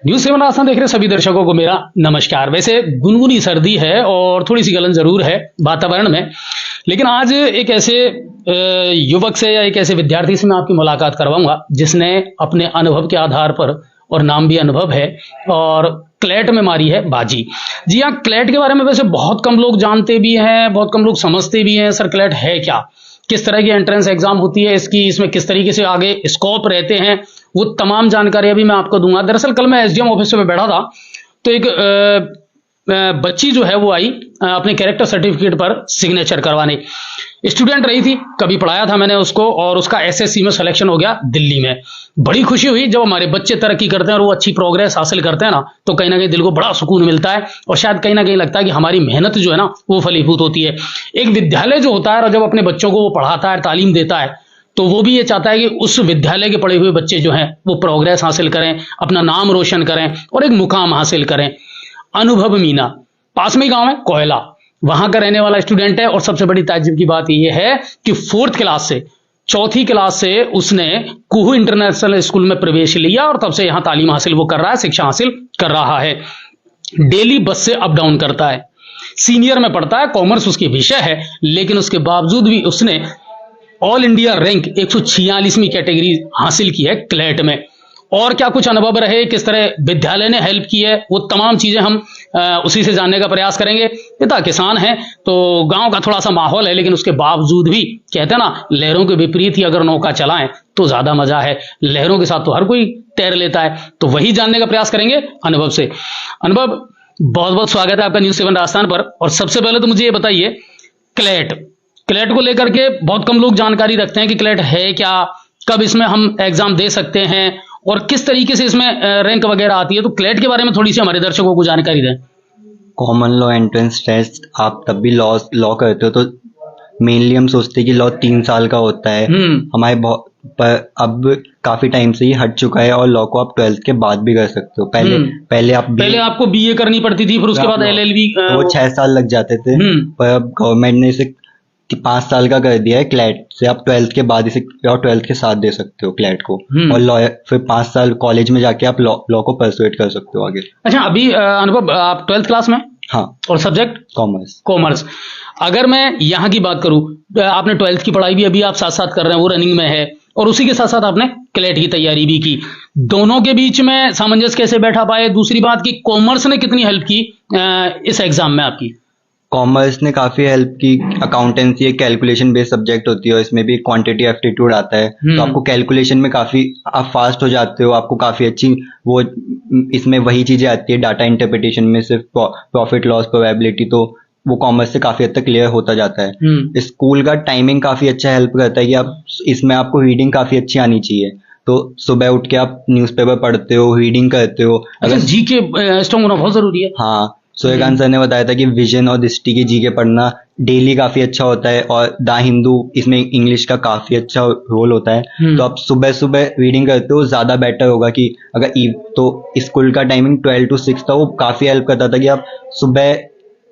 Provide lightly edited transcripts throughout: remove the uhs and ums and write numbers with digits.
News 7 आसान देख रहे सभी दर्शकों को मेरा नमस्कार। वैसे गुनगुनी सर्दी है और थोड़ी सी गलन जरूर है वातावरण में, लेकिन आज एक ऐसे युवक से या एक ऐसे विद्यार्थी से मैं आपकी मुलाकात करवाऊंगा जिसने अपने अनुभव के आधार पर, और नाम भी अनुभव है, और क्लैट में मारी है बाजी। जी हाँ, क्लैट के बारे में वैसे बहुत कम लोग जानते भी हैं, बहुत कम लोग समझते भी हैं। सर, क्लैट है क्या, किस तरह की एंट्रेंस एग्जाम होती है इसकी, इसमें किस तरीके से आगे स्कोप रहते हैं, वो तमाम जानकारी अभी मैं आपको दूंगा। दरअसल कल मैं एसडीएम ऑफिस में बैठा था तो एक बच्ची जो है वो आई अपने कैरेक्टर सर्टिफिकेट पर सिग्नेचर करवाने। स्टूडेंट रही थी, कभी पढ़ाया था मैंने उसको, और उसका एसएससी में सिलेक्शन हो गया दिल्ली में। बड़ी खुशी हुई जब हमारे बच्चे तरक्की करते हैं और वो अच्छी प्रोग्रेस हासिल करते हैं ना, तो कहीं ना कहीं दिल को बड़ा सुकून मिलता है और शायद कहीं ना कहीं लगता है कि हमारी मेहनत जो है ना वो फलीभूत होती है। एक विद्यालय जो होता है और जब अपने बच्चों को वो पढ़ाता है, तालीम देता है, तो वो भी ये चाहता है कि उस विद्यालय के पढ़े हुए बच्चे जो हैं वो प्रोग्रेस हासिल करें, अपना नाम रोशन करें और एक मुकाम हासिल करें। अनुभव मीना पास में ही गांव है कोयला, वहां का रहने वाला स्टूडेंट है। और सबसे बड़ी ताज्जुब की बात यह है कि 4th क्लास से 4th क्लास से उसने कुहू इंटरनेशनल स्कूल में प्रवेश लिया और तब से यहां तालीम हासिल वो कर रहा है, शिक्षा हासिल कर रहा है। डेली बस से अप डाउन करता है, सीनियर में पढ़ता है, कॉमर्स उसके विषय है, लेकिन उसके बावजूद भी उसने ऑल इंडिया रैंक 146वीं कैटेगरी हासिल की है क्लैट में। और क्या कुछ अनुभव रहे, किस तरह विद्यालय ने हेल्प की है, वो तमाम चीजें हम उसी से जानने का प्रयास करेंगे। पिता किसान है तो गांव का थोड़ा सा माहौल है, लेकिन उसके बावजूद भी कहते हैं ना, लहरों के विपरीत ही अगर नौका चलाएं तो ज्यादा मजा है। लहरों के साथ तो हर कोई तैर लेता है, तो वही जानने का प्रयास करेंगे अनुभव से। अनुभव, बहुत बहुत स्वागत है आपका न्यूज 7 राजस्थान पर। और सबसे पहले तो मुझे ये बताइए, क्लैट को लेकर के बहुत कम लोग जानकारी रखते हैं कि क्लैट है क्या, कब इसमें हम एग्जाम दे सकते हैं और किस तरीके से इसमें रैंक वगैरह आती है। तो क्लैट के बारे में थोड़ी सी हमारे दर्शकों को जानकारी दें। कॉमन लॉ एंट्रेंस टेस्ट आप तब भी लॉ करते हो तो मेनली हम सोचते हैं कि लॉ 3 साल का होता है। हमारे पर अब काफी टाइम से ही हट चुका है और लॉ को आप 12th के बाद भी कर सकते हो। पहले आपको बीए करनी पड़ती थी, फिर उसके बाद एलएलबी, वो 6 साल लग जाते थे। पर अब गवर्नमेंट ने इसे 5 साल का कर दिया है क्लैट से। आप 12th के बाद इसे और 12th के साथ दे सकते हो क्लैट को, और लॉ फिर 5 साल कॉलेज में जाके आप लॉ को परसुएट कर सकते हो आगे। अच्छा, अभी अनुभव आप 12th क्लास में? हाँ। और सब्जेक्ट? कॉमर्स। अगर मैं यहाँ की बात करूं, आपने 12th की पढ़ाई भी अभी आप साथ साथ कर रहे हैं, वो रनिंग में है, और उसी के साथ साथ आपने क्लैट की तैयारी भी की। दोनों के बीच में सामंजस्य कैसे बैठा पाए? दूसरी बात कि कॉमर्स ने कितनी हेल्प की इस एग्जाम में आपकी? कॉमर्स ने काफी हेल्प की। अकाउंटेंसी एक कैलकुलेशन बेस्ड सब्जेक्ट होती है, इसमें भी क्वांटिटी एप्टीट्यूड आता है, तो आपको कैलकुलेशन में काफी आप फास्ट हो जाते हो, आपको काफी अच्छी वो इसमें वही चीजें आती है। डाटा इंटरप्रिटेशन में सिर्फ प्रॉफिट लॉस प्रोबेबिलिटी, तो वो कॉमर्स से काफी हद तक क्लियर होता जाता है। स्कूल का टाइमिंग काफी अच्छा हेल्प करता है कि आप इसमें आपको रीडिंग काफी अच्छी आनी चाहिए। तो सुबह उठ के आप न्यूज़पेपर पढ़ते हो, रीडिंग करते हो। अगर जीके स्ट्रांग होना बहुत जरूरी है। हाँ, सूर्यकांत सर ने बताया था कि विजन और दृष्टि की जीके पढ़ना डेली काफी अच्छा होता है, और द हिंदू इसमें इंग्लिश का काफी अच्छा रोल होता है। तो आप सुबह सुबह रीडिंग करते हो, ज्यादा बेटर होगा कि अगर तो स्कूल का टाइमिंग 12 to 6 था, वो काफी हेल्प करता था कि आप सुबह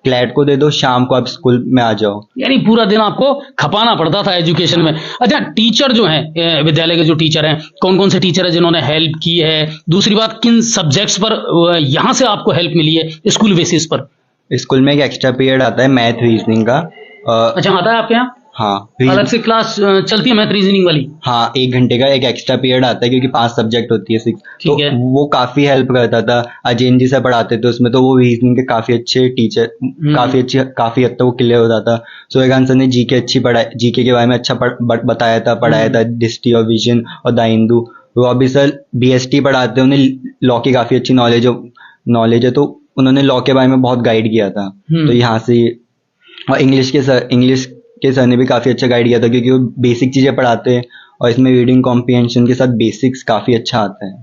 क्लैट को दे दो, शाम को आप स्कूल में आ जाओ। यानी पूरा दिन आपको खपाना पड़ता था एजुकेशन में। अच्छा, टीचर जो हैं, विद्यालय के जो टीचर हैं, कौन कौन से टीचर हैं जिन्होंने हेल्प की है? दूसरी बात, किन सब्जेक्ट्स पर यहां से आपको हेल्प मिली है स्कूल बेसिस पर? स्कूल में एक एक्स्ट्रा पीरियड आता है मैथ रीजनिंग का। अच्छा, आता है आपके यहाँ? हाँ, अलग से क्लास चलती है मैथ रीजनिंग वाली? हाँ, 1 घंटे का एक एक्स्ट्रा पीरियड आता है, क्योंकि 5 सब्जेक्ट होती है, 6। तो वो काफी हेल्प करता था। अजैन जी से पढ़ाते थे उसमें, तो वो रीजनिंग के काफी अच्छे टीचर, काफी हद तक वो क्लियर हो जाता। सूर्यकांत सर ने जीके अच्छी पढ़ाई, जीके के बारे में अच्छा बताया था, पढ़ाया था दृष्टि और विजन और the Hindu. Robbie sir BST पढ़ाते हैं, उन्हें लॉ की काफी अच्छी नॉलेज है, तो उन्होंने लॉ के बारे में बहुत गाइड किया था। तो यहाँ से, और इंग्लिश के सर ने भी काफी अच्छा गाइड किया था, क्योंकि वो बेसिक चीजें पढ़ाते हैं और इसमें रीडिंग कॉम्प्रिहेंशन के साथ बेसिक्स काफी अच्छा आता है।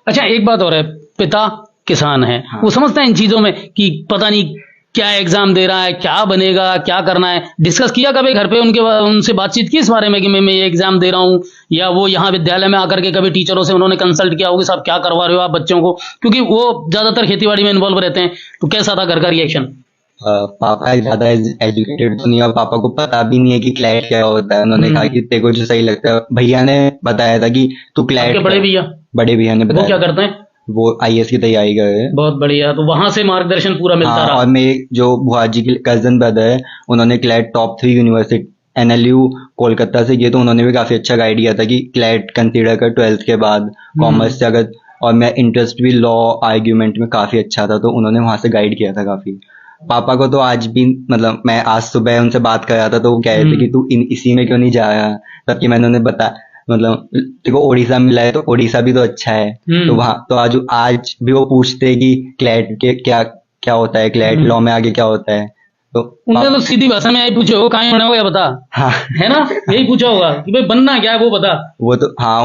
अच्छा, एक बात और है, पिता किसान है। हाँ। वो समझता है इन चीजों में कि पता नहीं क्या एग्जाम दे रहा है, क्या बनेगा, क्या करना है। डिस्कस किया कभी घर पे उनसे बातचीत की इस बारे में कि मैं ये एग्जाम दे रहा हूँ, या वो यहाँ विद्यालय में आकर के कभी टीचरों से उन्होंने कंसल्ट किया होगा, साहब क्या करवा रहे हो आप बच्चों को? क्योंकि वो ज्यादातर खेतीबाड़ी में इन्वॉल्व रहते हैं। तो कैसा था घर का रिएक्शन? पापा ज्यादा एजुकेटेड तो नहीं, और पापा को पता भी नहीं है कि क्लैट क्या होता है। उन्होंने कहा कि तेरे को जो सही लगता है। भैया ने बताया था कि तू क्लैट, बड़े भैया ने बताया। वो क्या करते हैं? वो IAS की तैयारी कर रहे हैं। बहुत बढ़िया, तो वहां से मार्गदर्शन पूरा मिलता हाँ, रहा। और मेरे जो बुआ जी के कजन ब्रदर है, उन्होंने CLAT top 3 university NLU Kolkata से किए, तो उन्होंने भी काफी अच्छा गाइड किया था कि क्लैट कंसीडर कर 12th के बाद कॉमर्स से अगर, और मैं इंटरेस्ट भी लॉ आर्ग्यूमेंट में काफी अच्छा था, तो उन्होंने वहां से गाइड किया था काफी। पापा को तो आज भी, मतलब मैं आज सुबह उनसे बात कर रहा था तो वो कह रहे थे कि तू इसी में क्यों नहीं जा रहा, तब मैंने उन्हें बता, मतलब देखो उड़ीसा मिला है तो उड़ीसा भी तो अच्छा है, तो वहाँ तो आज भी वो पूछते हैं कि क्लैट के क्या क्या होता है, क्लैट लॉ में आगे क्या होता है, तो उनने तो सीधी भाषा में यही पूछे हो, कहाँ बना होगा बता। हाँ, है ना, यही पूछा होगा कि भाई बनना क्या है वो बता। वो तो हाँ,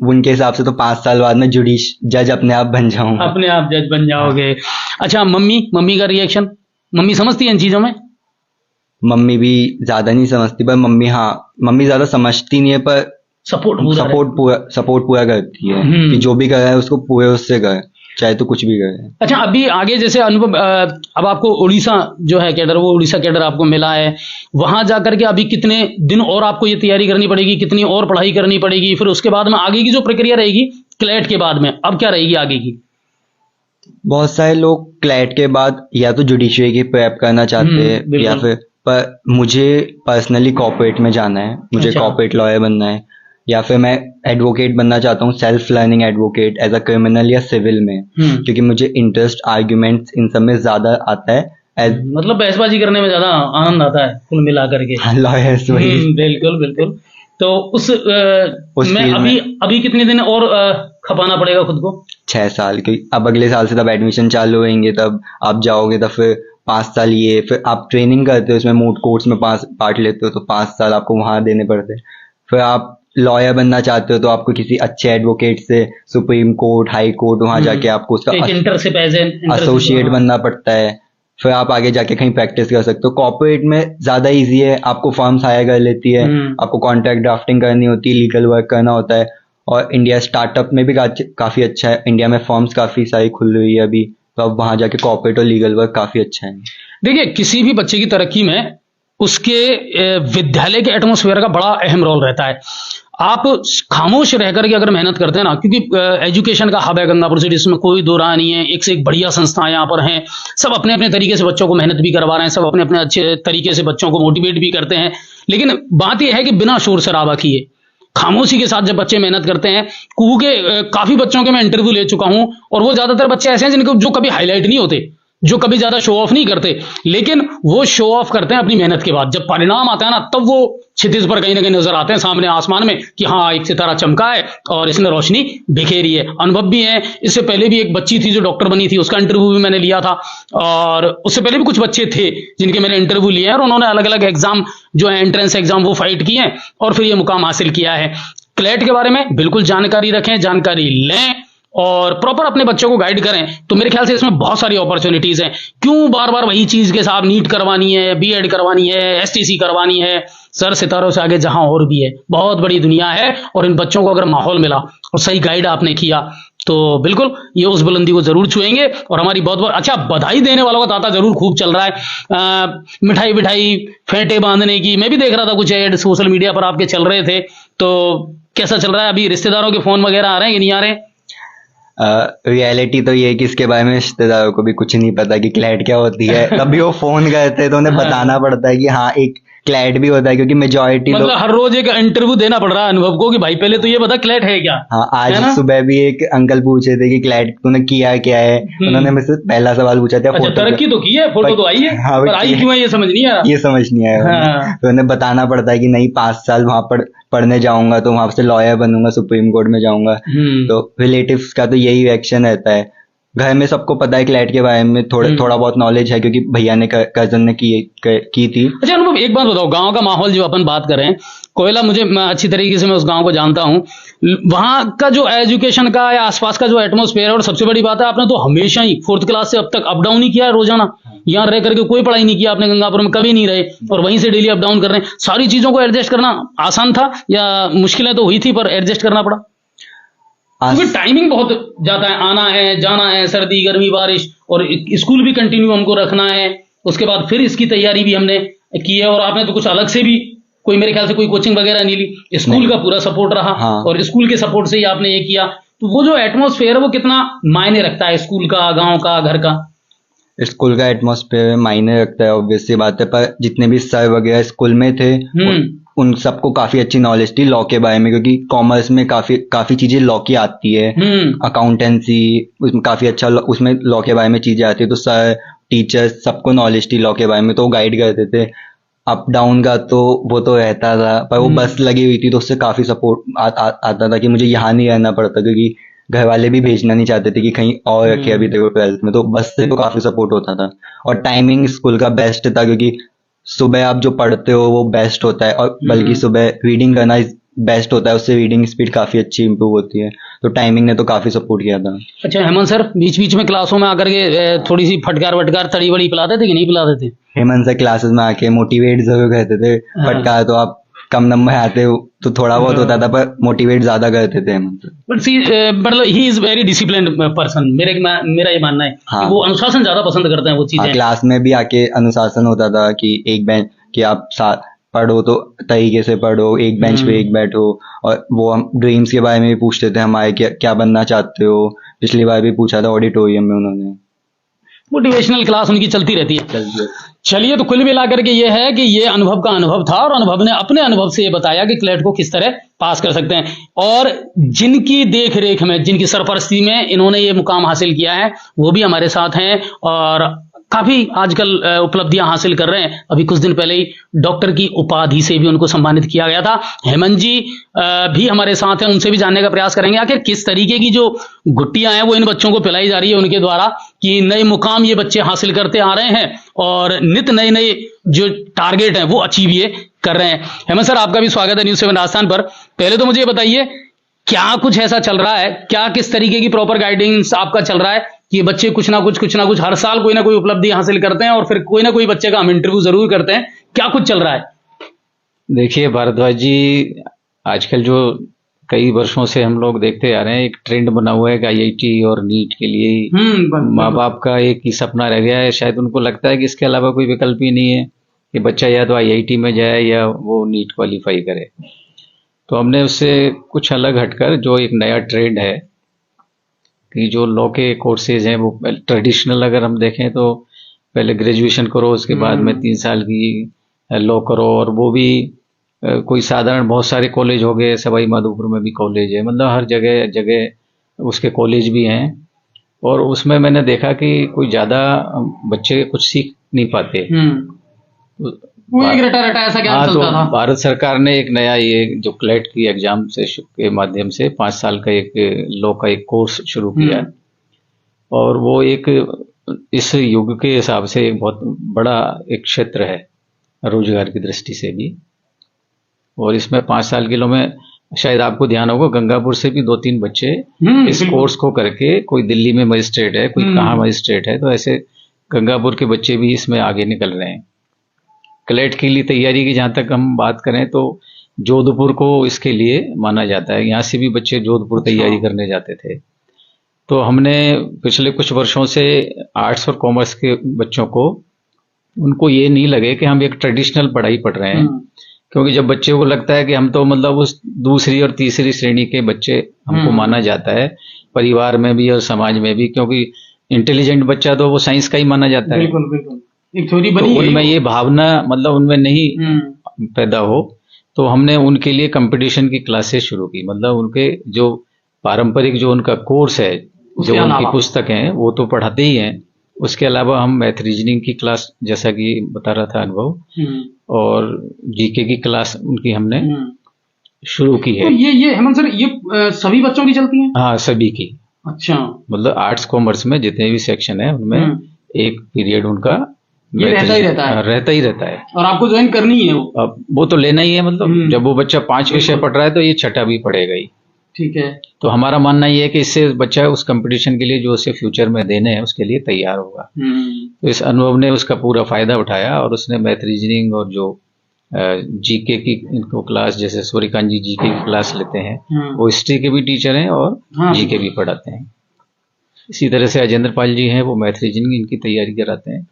उनके हिसाब से तो 5 साल बाद में जज अपने आप बन जाऊंगा। अपने आप जज बन जाओगे। अच्छा, मम्मी का रिएक्शन, मम्मी समझती है इन चीजों में? मम्मी भी ज्यादा नहीं समझती, पर मम्मी ज्यादा समझती नहीं है, पर सपोर्ट पूरा करती है कि जो भी कर रहा है उसको पूरे उससे कर, चाहे तो कुछ भी करे। अच्छा, अभी आगे जैसे अनुभव, अब आपको उड़ीसा जो है कैडर, वो उड़ीसा कैडर आपको मिला है, वहां जाकर के अभी कितने दिन और आपको ये तैयारी करनी पड़ेगी, कितनी और पढ़ाई करनी पड़ेगी, फिर उसके बाद में आगे की जो प्रक्रिया रहेगी क्लैट के बाद में, अब क्या रहेगी आगे की? बहुत सारे लोग क्लैट के बाद या तो जुडिशरी की प्रेप करना चाहते हैं, या फिर, पर मुझे पर्सनली कॉर्पोरेट में जाना है, मुझे कॉर्पोरेट लॉयर बनना है, या फिर मैं एडवोकेट बनना चाहता हूँ, self learning advocate as a criminal या सिविल में, क्योंकि मुझे इंटरेस्ट आर्ग्यूमेंट्स इन सब में ज्यादा आता है। मतलब बहसबाजी करने में ज्यादा आनंद आता है कुल मिला करके। लॉयर्स वही। बिल्कुल बिल्कुल। तो उस में अभी कितने दिन और खपाना पड़ेगा खुद को? 6 साल, क्योंकि अब अगले साल से तब एडमिशन चालू होंगे, तब आप जाओगे, तब फिर 5 साल ये, फिर आप ट्रेनिंग करते हो उसमें, मूट कोर्ट्स में पार्ट लेते हो, तो 5 साल आपको वहां देने पड़ते हैं। फिर आप लॉयर बनना चाहते हो तो आपको किसी अच्छे एडवोकेट से सुप्रीम कोर्ट, हाई कोर्ट, वहां जाके आपको उसका एसोसिएट बनना पड़ता है, फिर आप आगे जाके कहीं प्रैक्टिस कर सकते हो। कॉर्पोरेट में ज्यादा इजी है, आपको फर्म्स हायर कर लेती है, आपको कॉन्ट्रैक्ट ड्राफ्टिंग करनी होती है, लीगल वर्क करना होता है, और इंडिया स्टार्टअप में भी काफी अच्छा है, इंडिया में फर्म्स काफी सारी खुल रही है अभी, तो अब वहां जाके कॉर्पोरेट और लीगल वर्क काफी अच्छा है। देखिए, किसी भी बच्चे की तरक्की में उसके विद्यालय के एटमॉस्फेयर का बड़ा अहम रोल रहता है। आप खामोश रह करके अगर मेहनत करते हैं ना, क्योंकि एजुकेशन का हब है गंगापुर सिटी, इसमें कोई दो राह नहीं है, एक से एक बढ़िया संस्थाएं यहाँ पर हैं, सब अपने अपने तरीके से बच्चों को मेहनत भी करवा रहे हैं, सब अपने अपने अच्छे तरीके से बच्चों को मोटिवेट भी करते हैं, लेकिन बात यह है कि बिना शोर शराबा किए खामोशी के साथ जब बच्चे मेहनत करते हैं, कुहू के काफी बच्चों के मैं इंटरव्यू ले चुका हूं, और वो ज्यादातर बच्चे ऐसे हैं जिनको जो कभी हाईलाइट नहीं होते, जो कभी ज्यादा शो ऑफ नहीं करते, लेकिन वो शो ऑफ करते हैं अपनी मेहनत के बाद। जब परिणाम आता है ना, तब वो क्षितिज पर कहीं ना कहीं नजर आते हैं, सामने आसमान में, कि हाँ एक सितारा चमका है और इसने रोशनी बिखेरी है। अनुभव भी है, इससे पहले भी एक बच्ची थी जो डॉक्टर बनी थी, उसका इंटरव्यू भी मैंने लिया था, और उससे पहले भी कुछ बच्चे थे जिनके मैंने इंटरव्यू लिए हैं, और उन्होंने अलग अलग एग्जाम जो है एंट्रेंस एग्जाम वो फाइट किए हैं और फिर ये मुकाम हासिल किया है। क्लैट के बारे में बिल्कुल जानकारी रखें, जानकारी लें और प्रॉपर अपने बच्चों को गाइड करें, तो मेरे ख्याल से इसमें बहुत सारी अपॉर्चुनिटीज हैं। क्यों बार बार वही चीज के साथ नीट करवानी है, बीएड करवानी है, एसटीसी करवानी है? सर, सितारों से आगे जहां और भी है, बहुत बड़ी दुनिया है, और इन बच्चों को अगर माहौल मिला और सही गाइड आपने किया तो बिल्कुल ये उस बुलंदी को जरूर छुएंगे। और हमारी बहुत बहुत अच्छा, बधाई देने वालों का तांता जरूर खूब चल रहा है, मिठाई विठाई फेंटे बांधने की, मैं भी देख रहा था कुछ ऐड सोशल मीडिया पर आपके चल रहे थे, तो कैसा चल रहा है? अभी रिश्तेदारों के फोन वगैरह आ रहे हैं कि नहीं आ रहे? रियलिटी तो ये है कि इसके बारे में रिश्तेदारों को भी कुछ नहीं पता कि क्लैट क्या होती है, तभी वो फोन करते हैं तो उन्हें बताना पड़ता है कि हाँ एक क्लैट भी होता है, क्योंकि मेजॉरिटी मतलब हर रोज एक इंटरव्यू देना पड़ रहा है अनुभव को कि भाई पहले तो ये बता क्लैट है क्या। हाँ, आज सुबह भी एक अंकल पूछे थे कि क्लैट तूने किया क्या है, उन्होंने मुझसे पहला सवाल पूछा था। अच्छा, तरक्की तो की है, फोटो तो आई है, हाँ, पर आई क्यों है ये समझ नहीं आया, तो उन्हें बताना पड़ता है कि नहीं 5 साल वहां पढ़ने जाऊंगा तो वहां से लॉयर बनूंगा, सुप्रीम कोर्ट में जाऊंगा। तो रिलेटिव्स का तो यही रिएक्शन रहता है। घर में सबको पता है क्लैट के बारे में, थोड़ा बहुत नॉलेज है, क्योंकि भैया ने कजन ने की थी। अच्छा अनुभव, एक बात बताओ, गांव का माहौल जो अपन बात करें, कोयला मुझे अच्छी तरीके से मैं उस गांव को जानता हूं, वहां का जो एजुकेशन का या आसपास का जो एटमॉस्फेयर है, और सबसे बड़ी बात है आपने तो हमेशा ही 4th क्लास से अब तक अप डाउन ही किया है रोजाना, यहाँ रह करके कोई पढ़ाई नहीं किया आपने, गंगापुर में कभी नहीं रहे और वहीं से डेली अप डाउन कर रहे हैं। सारी चीजों को एडजस्ट करना आसान था या मुश्किलें तो हुई थी पर एडजस्ट करना पड़ा? क्योंकि टाइमिंग बहुत जाता है, आना है जाना है, सर्दी गर्मी बारिश, और स्कूल भी कंटिन्यू हमको रखना है, उसके बाद फिर इसकी तैयारी भी हमने की है, और आपने तो कुछ अलग से भी कोई मेरे ख्याल से कोई कोचिंग वगैरह नहीं ली, स्कूल का पूरा सपोर्ट रहा। हाँ। और स्कूल के सपोर्ट से ही आपने ये किया, तो वो जो एटमॉस्फेयर है वो कितना मायने रखता है, स्कूल का, गांव का, घर का? स्कूल का एटमॉस्फेयर मायने रखता है, ऑब्वियस सी बात है, पर जितने भी सर वगैरह स्कूल में थे उन सबको काफी अच्छी नॉलेज थी लॉ के बारे में, क्योंकि कॉमर्स में काफी चीजें लॉ की आती है, अकाउंटेंसी उसमें काफी अच्छा उसमें लॉ के बारे में चीजें आती है, तो सर टीचर्स सबको नॉलेज थी लॉ के बारे में, तो वो गाइड करते थे। अप डाउन का तो वो तो रहता था, पर वो बस लगी हुई थी तो उससे काफी सपोर्ट आता था कि मुझे यहाँ नहीं रहना पड़ता, क्योंकि घर वाले भी भेजना नहीं चाहते थे कि कहीं और रखे अभी तक 12th में, तो बस से तो काफी सपोर्ट होता था। और टाइमिंग स्कूल का बेस्ट था, क्योंकि सुबह आप जो पढ़ते हो वो बेस्ट होता है, और बल्कि सुबह रीडिंग करना बेस्ट होता है, उससे रीडिंग स्पीड काफी अच्छी इंप्रूव होती है, तो टाइमिंग ने तो काफी सपोर्ट किया था। अच्छा हेमंत सर, बीच बीच में क्लासों में आकर के थोड़ी सी फटकार वटकार तड़ी वड़ी पिलाते थे कि नहीं पिलाते थे? हेमंत सर क्लासेस में आके मोटिवेट जरूर करते थे। फटकार तो आप कम नंबर आते हो तो थोड़ा बहुत होता था, पर मोटिवेट ज्यादा करते थे हेमंत सर। बट सी मतलब he is very disciplined person, मेरा ये मानना है कि वो अनुशासन ज्यादा पसंद करते हैं वो चीजें। क्लास में भी आके अनुशासन होता था कि एक बेंच कि आप साथ पढ़ो तो तरीके से पढ़ो, एक बेंच पे एक बैठो, और वो हम ड्रीम्स के बारे में भी पूछते थे हमारे, क्या बनना चाहते हो, पिछली बार भी पूछा था ऑडिटोरियम में उन्होंने। मोटिवेशनल क्लास उनकी चलती रहती है। चलिए, तो कुल मिलाकर के ये है कि ये अनुभव का अनुभव था, और अनुभव ने अपने अनुभव से ये बताया कि क्लेट को किस तरह पास कर सकते हैं, और जिनकी देख रेख में, जिनकी सरपरस्ती में इन्होंने ये मुकाम हासिल किया है वो भी हमारे साथ हैं, और काफी आजकल उपलब्धियां हासिल कर रहे हैं। अभी कुछ दिन पहले ही डॉक्टर की उपाधि से भी उनको सम्मानित किया गया था। हेमंत जी भी हमारे साथ हैं, उनसे भी जानने का प्रयास करेंगे आखिर किस तरीके की जो गुट्टियां हैं वो इन बच्चों को पिलाई जा रही है उनके द्वारा, कि नए मुकाम ये बच्चे हासिल करते आ रहे हैं और नित नए नए जो टारगेट हैं वो अचीव ये कर रहे हैं। हेमंत सर, आपका भी स्वागत है न्यूज़ 7 राजस्थान पर। पहले तो मुझे ये बताइए, क्या कुछ ऐसा चल रहा है, क्या किस तरीके की प्रॉपर गाइडेंस आपका चल रहा है कि बच्चे कुछ ना कुछ हर साल कोई ना कोई उपलब्धि हासिल करते हैं, और फिर कोई ना कोई बच्चे का हम इंटरव्यू जरूर करते हैं, क्या कुछ चल रहा है? देखिए भारद्वाज जी, आजकल जो कई वर्षों से हम लोग देखते आ रहे हैं, एक ट्रेंड बना हुआ है कि आईआईटी और नीट के लिए माँ बाप का एक ही सपना रह गया है। शायद उनको लगता है कि इसके अलावा कोई विकल्प ही नहीं है कि बच्चा या तो आईआईटी में जाए या वो नीट क्वालिफाई करे। तो हमने उससे कुछ अलग हटकर जो एक नया ट्रेंड है कि जो लॉ के कोर्सेज हैं वो ट्रेडिशनल अगर हम देखें तो पहले ग्रेजुएशन करो, उसके बाद में 3 साल की लॉ करो, और वो भी कोई साधारण बहुत सारे कॉलेज हो गए, सवाई माधोपुर में भी कॉलेज है, मतलब हर जगह जगह उसके कॉलेज भी हैं। और उसमें मैंने देखा कि कोई ज़्यादा बच्चे कुछ सीख नहीं पाते। वो एक रटा ऐसा क्या चलता था? भारत सरकार ने एक नया ये जो क्लेट की एग्जाम से के माध्यम से 5 साल का एक लॉ का एक कोर्स शुरू किया, और वो एक इस युग के हिसाब से एक बहुत बड़ा एक क्षेत्र है रोजगार की दृष्टि से भी। और इसमें 5 साल के लॉ में शायद आपको ध्यान होगा, गंगापुर से भी 2-3 बच्चे इस कोर्स को करके, कोई दिल्ली में मजिस्ट्रेट है, कोई कहाँ मजिस्ट्रेट है, तो ऐसे गंगापुर के बच्चे भी इसमें आगे निकल रहे हैं। क्लेट के लिए तैयारी की जहाँ तक हम बात करें तो जोधपुर को इसके लिए माना जाता है, यहाँ से भी बच्चे जोधपुर तैयारी करने जाते थे। तो हमने पिछले कुछ वर्षों से आर्ट्स और कॉमर्स के बच्चों को, उनको ये नहीं लगे कि हम एक ट्रेडिशनल पढ़ाई पढ़ रहे हैं, क्योंकि जब बच्चे को लगता है कि हम तो मतलब उस दूसरी और तीसरी श्रेणी के बच्चे हमको माना जाता है परिवार में भी और समाज में भी, क्योंकि इंटेलिजेंट बच्चा तो वो साइंस का ही माना जाता है। बिल्कुल बिल्कुल, एक थ्योरी बनी तो उनमें ये भावना मतलब उनमें नहीं पैदा हो, तो हमने उनके लिए कंपटीशन की क्लासेस शुरू की। मतलब उनके जो पारंपरिक जो उनका कोर्स है, जो उनकी पुस्तक हैं वो तो पढ़ाते ही हैं, उसके अलावा हम मैथ रीजनिंग की क्लास, जैसा कि बता रहा था अनुभव, और जीके की क्लास उनकी हमने शुरू की है। तो ये हेमंत सर, ये सभी बच्चों की चलती है? हाँ, सभी की। अच्छा, मतलब आर्ट्स कॉमर्स में जितने भी सेक्शन है उनमें एक पीरियड उनका ये रहता ही रहता है, और आपको ज्वाइन करनी है वो। अब वो तो लेना ही है, मतलब जब वो बच्चा 5 विषय पढ़ रहा है तो ये छठा भी पढ़ेगा ही। ठीक है। तो हमारा मानना ये है कि इससे बच्चा उस कंपटीशन के लिए जो उसे फ्यूचर में देने हैं उसके लिए तैयार होगा। तो इस अनुभव ने उसका पूरा फायदा उठाया, और उसने मैथ रीजनिंग और जो जीके की इनको क्लास, जैसे सूर्यकांत जी जीके की क्लास लेते हैं, वो हिस्ट्री के भी टीचर हैं और जीके भी पढ़ाते हैं। इसी तरह से अजेंद्र पाल जी हैं, वो मैथ रीजनिंग इनकी तैयारी कराते हैं।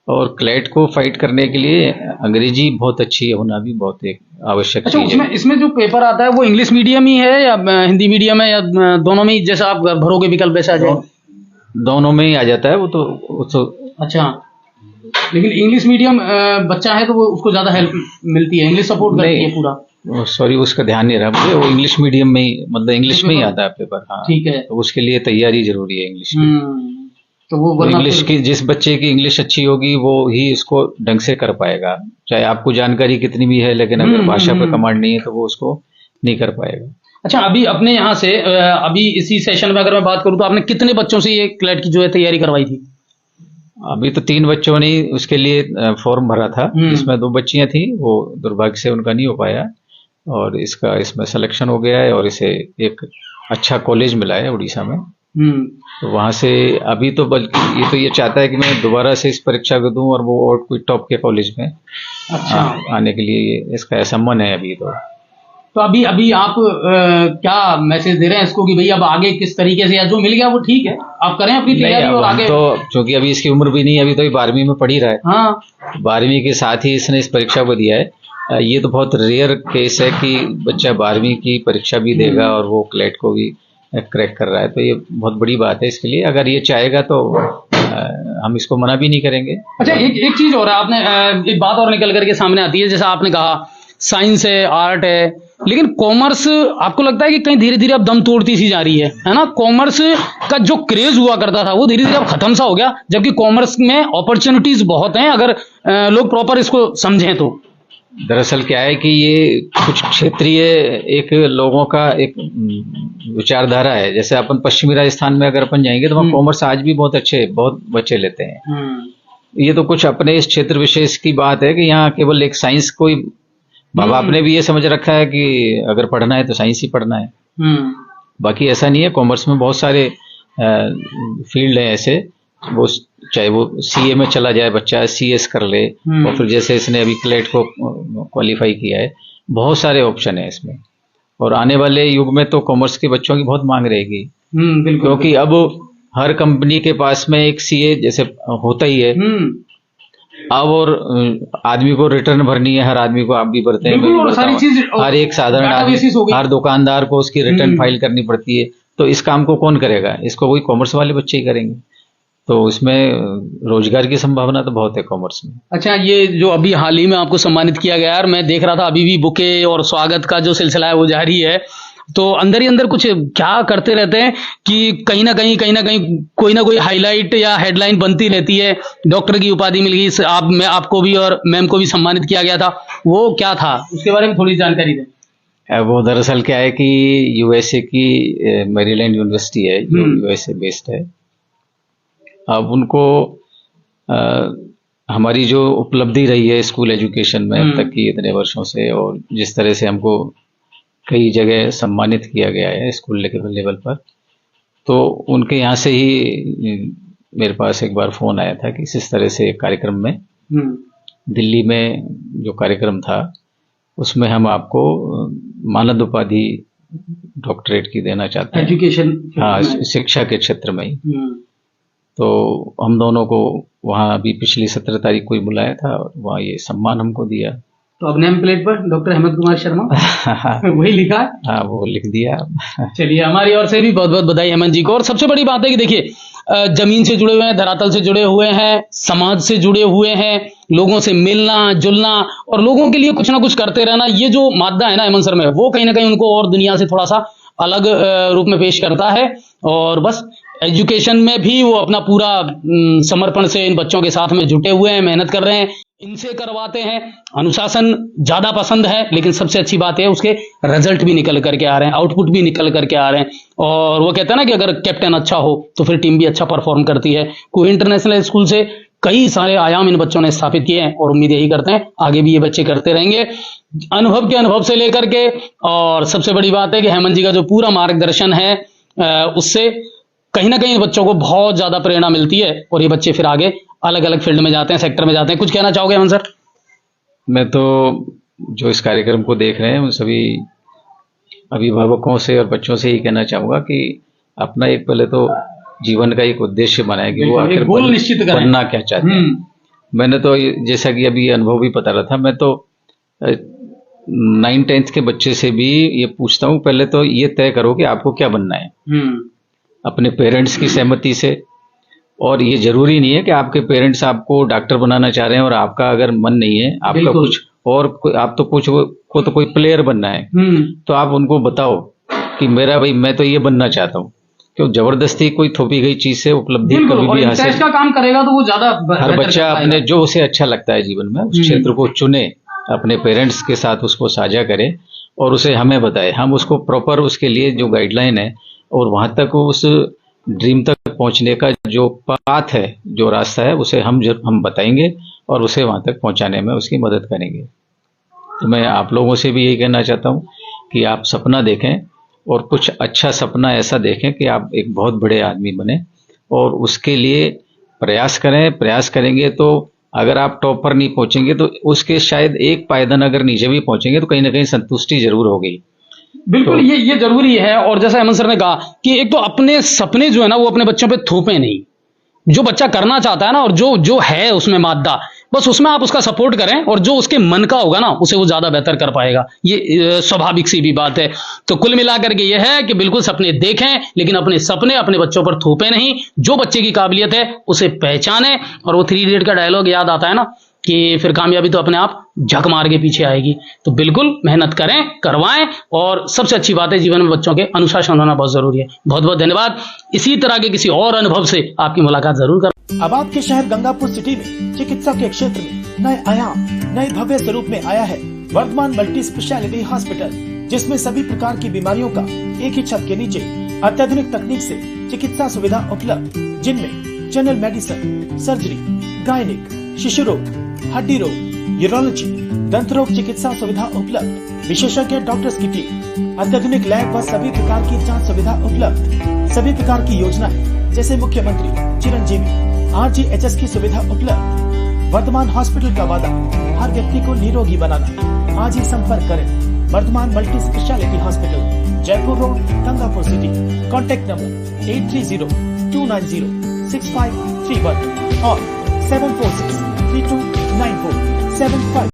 और क्लैट को फाइट करने के लिए अंग्रेजी बहुत अच्छी होना भी बहुत एक आवश्यक अच्छा, चीज है। इसमें जो पेपर आता है वो इंग्लिश मीडियम ही है या हिंदी मीडियम है या दोनों में ही, जैसा आप भरोगे विकल्प वैसे आ जाए? दोनों में ही आ जाता है वो तो। अच्छा, लेकिन इंग्लिश मीडियम बच्चा है तो वो उसको ज्यादा हेल्प मिलती है, इंग्लिश सपोर्ट करती है पूरा? सॉरी, उसका ध्यान नहीं रहा मुझे। वो इंग्लिश मीडियम में ही, मतलब इंग्लिश में ही आता है पेपर। हाँ, ठीक है। तो उसके लिए तैयारी जरूरी है इंग्लिश की। तो वो इंग्लिश की, जिस बच्चे की इंग्लिश अच्छी होगी वो ही इसको ढंग से कर पाएगा। चाहे आपको जानकारी कितनी भी है, लेकिन अगर भाषा पर कमांड नहीं है तो वो उसको नहीं कर पाएगा। अच्छा, अभी अपने यहाँ से अभी इसी सेशन में अगर मैं बात करूँ तो आपने कितने बच्चों से ये क्लैट की जो है तैयारी करवाई थी? अभी तो 3 बच्चों ने उसके लिए फॉर्म भरा था, जिसमें 2 बच्चियां थी। वो दुर्भाग्य से उनका नहीं हो पाया, और इसमें सिलेक्शन हो गया है और इसे एक अच्छा कॉलेज मिला है उड़ीसा में। तो वहां से अभी तो, बल्कि ये चाहता है कि मैं दोबारा से इस परीक्षा को दूं और वो और कोई टॉप के कॉलेज में अच्छा आने के लिए इसका ऐसा मन है अभी तो अभी आप क्या मैसेज दे रहे हैं इसको कि भाई अब आगे किस तरीके से, या जो मिल गया वो ठीक है, आप करें अपनी तैयारी और आगे तो, क्योंकि अभी इसकी उम्र भी नहीं है, अभी तो ये 12वीं में पढ़ ही रहा है। हाँ, 12वीं के साथ ही इसने इस परीक्षा को दिया है। ये तो बहुत रेयर केस है कि बच्चा 12वीं की परीक्षा भी देगा और वो क्लैट को भी क्रैक कर रहा है, तो ये बहुत बड़ी बात है इसके लिए। अगर ये चाहेगा तो हम इसको मना भी नहीं करेंगे। अच्छा, एक चीज और है, आपने एक बात और निकल करके सामने आती है, जैसा आपने कहा साइंस है, आर्ट है, लेकिन कॉमर्स आपको लगता है कि कहीं धीरे धीरे अब दम तोड़ती सी जा रही है ना? कॉमर्स का जो क्रेज हुआ करता था वो धीरे धीरे अब खत्म सा हो गया, जबकि कॉमर्स में अपॉर्चुनिटीज बहुत हैं अगर लोग प्रॉपर इसको समझें तो। दरअसल क्या है कि ये कुछ क्षेत्रीय एक लोगों का एक विचारधारा है। जैसे अपन पश्चिमी राजस्थान में अगर अपन जाएंगे तो वहाँ कॉमर्स आज भी बहुत बच्चे लेते हैं। ये तो कुछ अपने इस क्षेत्र विशेष की बात है कि यहाँ केवल एक साइंस को ही माँ बाप ने भी ये समझ रखा है कि अगर पढ़ना है तो साइंस ही पढ़ना है। बाकी ऐसा नहीं है, कॉमर्स में बहुत सारे फील्ड हैं ऐसे। वो चाहे वो सीए में चला जाए, बच्चा सीएस कर ले, और फिर जैसे इसने अभी क्लेट को क्वालिफाई किया है, बहुत सारे ऑप्शन है इसमें। और आने वाले युग में तो कॉमर्स के बच्चों की बहुत मांग रहेगी, क्योंकि अब हर कंपनी के पास में एक सीए जैसे होता ही है। अब और आदमी को रिटर्न भरनी है, हर आदमी को, आप भी भरते हैं, और सारी चीज, हर एक साधारण आदमी, हर दुकानदार को उसकी रिटर्न फाइल करनी पड़ती है। तो इस काम को कौन करेगा? इसको वही कॉमर्स वाले बच्चे ही करेंगे। तो इसमें रोजगार की संभावना तो बहुत है कॉमर्स में। अच्छा, ये जो अभी हाल ही में आपको सम्मानित किया गया है, मैं देख रहा था अभी भी बुके और स्वागत का जो सिलसिला है वो जारी है, तो अंदर ही अंदर कुछ क्या करते रहते हैं कि कहीं ना कहीं कोई ना कोई हाईलाइट या हेडलाइन बनती रहती है। डॉक्टर की उपाधि मिल गई, आपको भी और मैम को भी सम्मानित किया गया था, वो क्या था उसके बारे में थोड़ी जानकारी दें। वो दरअसल क्या है कि यूएसए की मैरीलैंड यूनिवर्सिटी है जो यूएसए बेस्ड है। अब उनको हमारी जो उपलब्धि रही है स्कूल एजुकेशन में अब तक की इतने वर्षों से, और जिस तरह से हमको कई जगह सम्मानित किया गया है स्कूल लेवल पर, तो उनके यहाँ से ही मेरे पास एक बार फोन आया था कि इस तरह से एक कार्यक्रम में, दिल्ली में जो कार्यक्रम था उसमें हम आपको मानद उपाधि डॉक्टरेट की देना चाहते हैं, एजुकेशन, हाँ, शिक्षा के क्षेत्र में ही। तो हम दोनों को वहाँ अभी पिछली 17 तारीख को ही बुलाया था और वहाँ ये सम्मान हमको दिया। तो अब नेम प्लेट पर डॉक्टर हेमंत कुमार शर्मा वही लिखा है? हाँ, वो लिख दिया। चलिए, हमारी ओर से भी बहुत बहुत बधाई हेमंत जी को। और सबसे बड़ी बात है कि देखिए, जमीन से जुड़े हुए हैं, धरातल से जुड़े हुए हैं, समाज से जुड़े हुए हैं, लोगों से मिलना जुलना और लोगों के लिए कुछ ना कुछ करते रहना, ये जो मादा है ना हेमंत सर में, वो कहीं ना कहीं उनको और दुनिया से थोड़ा सा अलग रूप में पेश करता है। और बस एजुकेशन में भी वो अपना पूरा समर्पण से इन बच्चों के साथ में जुटे हुए हैं, मेहनत कर रहे हैं, इनसे करवाते हैं। अनुशासन ज्यादा पसंद है, लेकिन सबसे अच्छी बात है उसके रिजल्ट भी निकल करके आ रहे हैं, आउटपुट भी निकल करके आ रहे हैं। और वो कहते हैं ना कि अगर कैप्टन अच्छा हो तो फिर टीम भी अच्छा परफॉर्म करती है। कोई इंटरनेशनल स्कूल से कई सारे आयाम इन बच्चों ने स्थापित किए हैं और उम्मीद यही करते हैं आगे भी ये बच्चे करते रहेंगे, अनुभव से लेकर के। और सबसे बड़ी बात है कि हेमंत जी का जो पूरा मार्गदर्शन है उससे कहीं ना कहीं बच्चों को बहुत ज्यादा प्रेरणा मिलती है और ये बच्चे फिर आगे अलग अलग फील्ड में जाते हैं, सेक्टर में जाते हैं। कुछ कहना चाहोगे हेमंत सर? मैं तो जो इस कार्यक्रम को देख रहे हैं उन सभी अभिभावकों से और बच्चों से ही कहना चाहूंगा कि अपना एक पहले तो जीवन का एक उद्देश्य बनाए कि वो आखिर बनना क्या चाहते हैं। मैंने तो जैसा कि अभी अनुभव भी बता रहा था, मैं तो 9-10th के बच्चे से भी ये पूछता हूँ, पहले तो ये तय करो कि आपको क्या बनना है, अपने पेरेंट्स की सहमति से। और ये जरूरी नहीं है कि आपके पेरेंट्स आपको डॉक्टर बनाना चाह रहे हैं और आपका अगर मन नहीं है, आपका कुछ और, आप तो कुछ को तो कोई प्लेयर बनना है, तो आप उनको बताओ कि मेरा भाई मैं तो ये बनना चाहता हूँ। क्यों जबरदस्ती कोई थोपी गई चीज से उपलब्धि कभी भी हासिल का काम करेगा तो वो ज्यादा हर बच्चा अपने जो उसे अच्छा लगता है जीवन में उस क्षेत्र को चुने, अपने पेरेंट्स के साथ उसको साझा करे और उसे हमें बताए। हम उसको प्रॉपर उसके लिए जो गाइडलाइन है और वहां तक उस ड्रीम तक पहुंचने का जो पाथ है, जो रास्ता है, उसे हम बताएंगे और उसे वहां तक पहुंचाने में उसकी मदद करेंगे। तो मैं आप लोगों से भी यही कहना चाहता हूं कि आप सपना देखें और कुछ अच्छा सपना ऐसा देखें कि आप एक बहुत बड़े आदमी बने और उसके लिए प्रयास करें। प्रयास करेंगे तो अगर आप टॉप पर नहीं पहुंचेंगे तो उसके शायद एक पायदान अगर नीचे भी पहुंचेंगे तो कहीं ना कहीं संतुष्टि जरूर होगी। बिल्कुल, ये जरूरी है। और जैसा हेमंत सर ने कहा कि एक तो अपने सपने जो है ना वो अपने बच्चों पे थोपे नहीं। जो बच्चा करना चाहता है ना और जो है उसमें मादा, बस उसमें आप उसका सपोर्ट करें और जो उसके मन का होगा ना उसे वो ज्यादा बेहतर कर पाएगा। ये स्वाभाविक सी भी बात है। तो कुल मिलाकर के ये है कि बिल्कुल सपने देखें, लेकिन अपने सपने अपने बच्चों पर थोपे नहीं। जो बच्चे की काबिलियत है उसे पहचाने। और वो 3 इडियट का डायलॉग याद आता है ना कि फिर कामयाबी तो अपने आप झक मार के पीछे आएगी। तो बिल्कुल मेहनत करें, करवाएं। और सबसे अच्छी बात है जीवन में बच्चों के अनुशासन होना बहुत जरूरी है। बहुत बहुत धन्यवाद। इसी तरह के किसी और अनुभव से आपकी मुलाकात जरूर करें। अब आपके शहर गंगापुर सिटी में चिकित्सा के क्षेत्र में नए आयाम, नए भव्य स्वरूप में आया है वर्धमान मल्टी स्पेशलिटी हॉस्पिटल, जिसमें सभी प्रकार की बीमारियों का एक ही छत के नीचे अत्याधुनिक तकनीक से चिकित्सा सुविधा उपलब्ध, जिनमें जनरल मेडिसिन, सर्जरी, गायनिक, शिशु रोग, हड्डी रोग, यूरोलॉजी, दंत रोग चिकित्सा सुविधा उपलब्ध, विशेषज्ञ डॉक्टर्स की टीम, अत्याधुनिक लैब व सभी प्रकार की जांच सुविधा उपलब्ध, सभी प्रकार की योजनाएं जैसे मुख्यमंत्री चिरंजीवी RGHS की सुविधा उपलब्ध। वर्धमान हॉस्पिटल का वादा हर व्यक्ति को निरोगी बनाना। आज ही संपर्क करें Vardhman Multi Speciality Hospital, Jaipur Road, Gangapur City. Contact number 8302906531 और 746329475।